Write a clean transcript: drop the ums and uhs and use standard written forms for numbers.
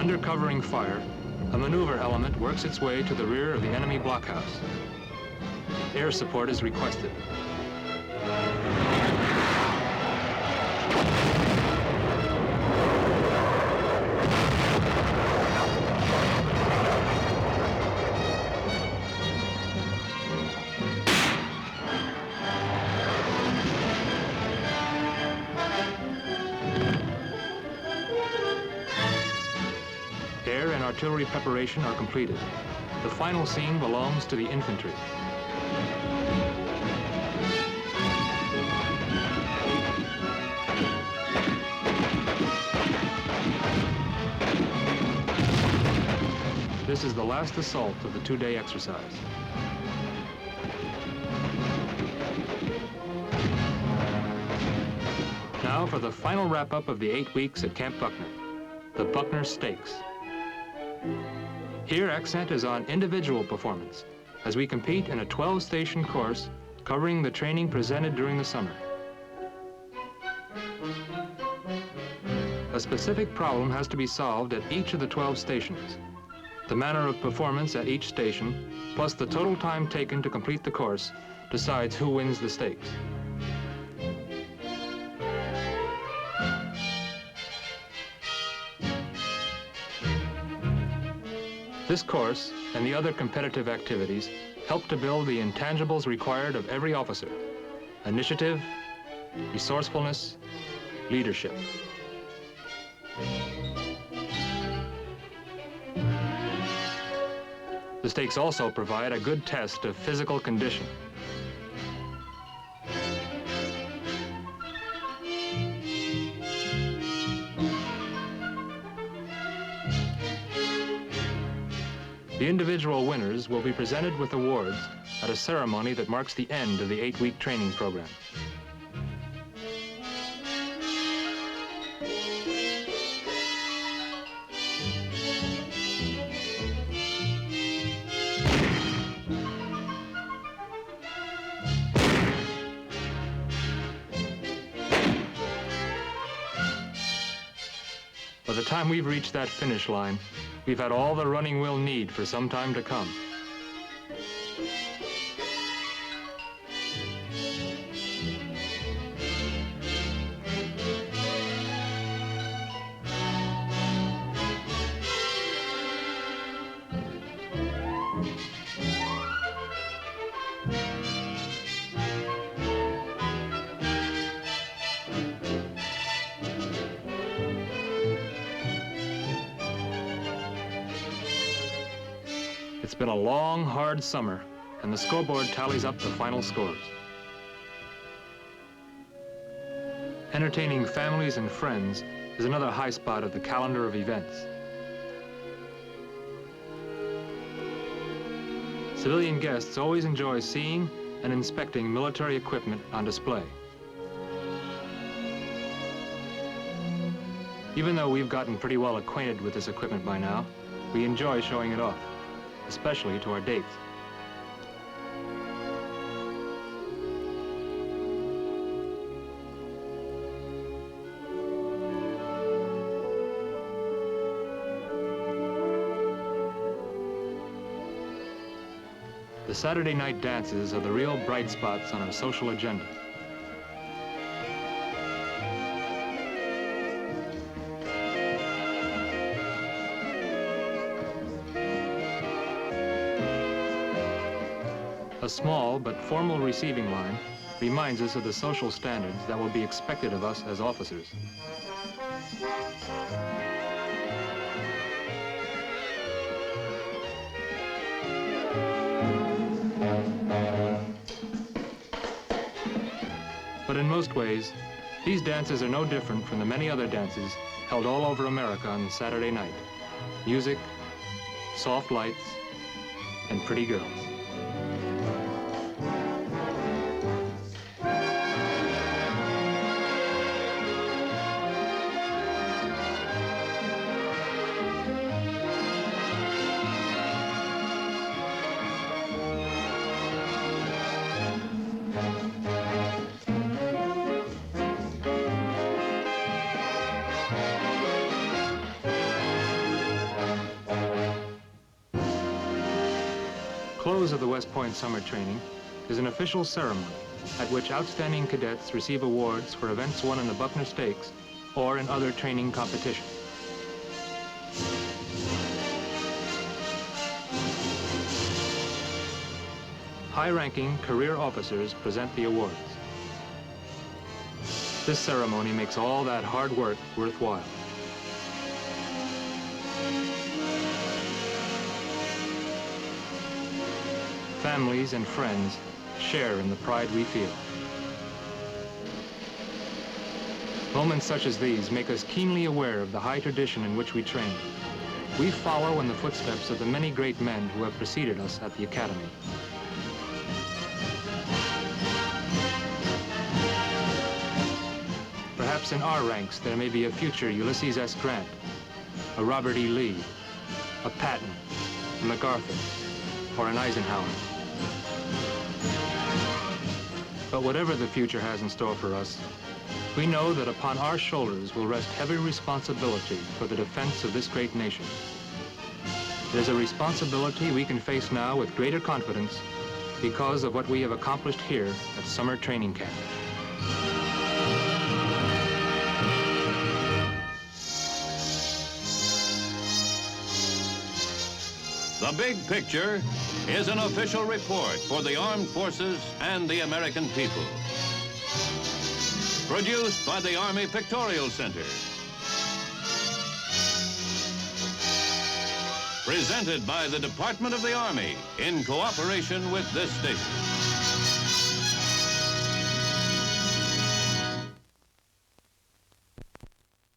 Under covering fire, a maneuver element works its way to the rear of the enemy blockhouse. Air support is requested. Air and artillery preparation are completed. The final scene belongs to the infantry. This is the last assault of the two-day exercise. Now for the final wrap-up of the 8 weeks at Camp Buckner, the Buckner Stakes. Here, accent is on individual performance as we compete in a 12-station course covering the training presented during the summer. A specific problem has to be solved at each of the 12 stations. The manner of performance at each station, plus the total time taken to complete the course, decides who wins the stakes. This course and the other competitive activities help to build the intangibles required of every officer: initiative, resourcefulness, leadership. The stakes also provide a good test of physical condition. The individual winners will be presented with awards at a ceremony that marks the end of the 8-week training program. By the time we've reached that finish line, we've had all the running we'll need for some time to come. It's been a long, hard summer, and the scoreboard tallies up the final scores. Entertaining families and friends is another high spot of the calendar of events. Civilian guests always enjoy seeing and inspecting military equipment on display. Even though we've gotten pretty well acquainted with this equipment by now, we enjoy showing it off, especially to our dates. The Saturday night dances are the real bright spots on our social agenda. A small but formal receiving line reminds us of the social standards that will be expected of us as officers. But in most ways, these dances are no different from the many other dances held all over America on Saturday night. Music, soft lights, and pretty girls. close of the West Point summer training is an official ceremony at which outstanding cadets receive awards for events won in the Buckner Stakes or in other training competitions. High-ranking career officers present the awards. This ceremony makes all that hard work worthwhile. Families and friends share in the pride we feel. Moments such as these make us keenly aware of the high tradition in which we train. We follow in the footsteps of the many great men who have preceded us at the Academy. Perhaps in our ranks there may be a future Ulysses S. Grant, a Robert E. Lee, a Patton, a MacArthur, or an Eisenhower. But whatever the future has in store for us, we know that upon our shoulders will rest heavy responsibility for the defense of this great nation. It is a responsibility we can face now with greater confidence because of what we have accomplished here at summer training camp. The Big Picture is an official report for the armed forces and the American people. Produced by the Army Pictorial Center. Presented by the Department of the Army in cooperation with this station.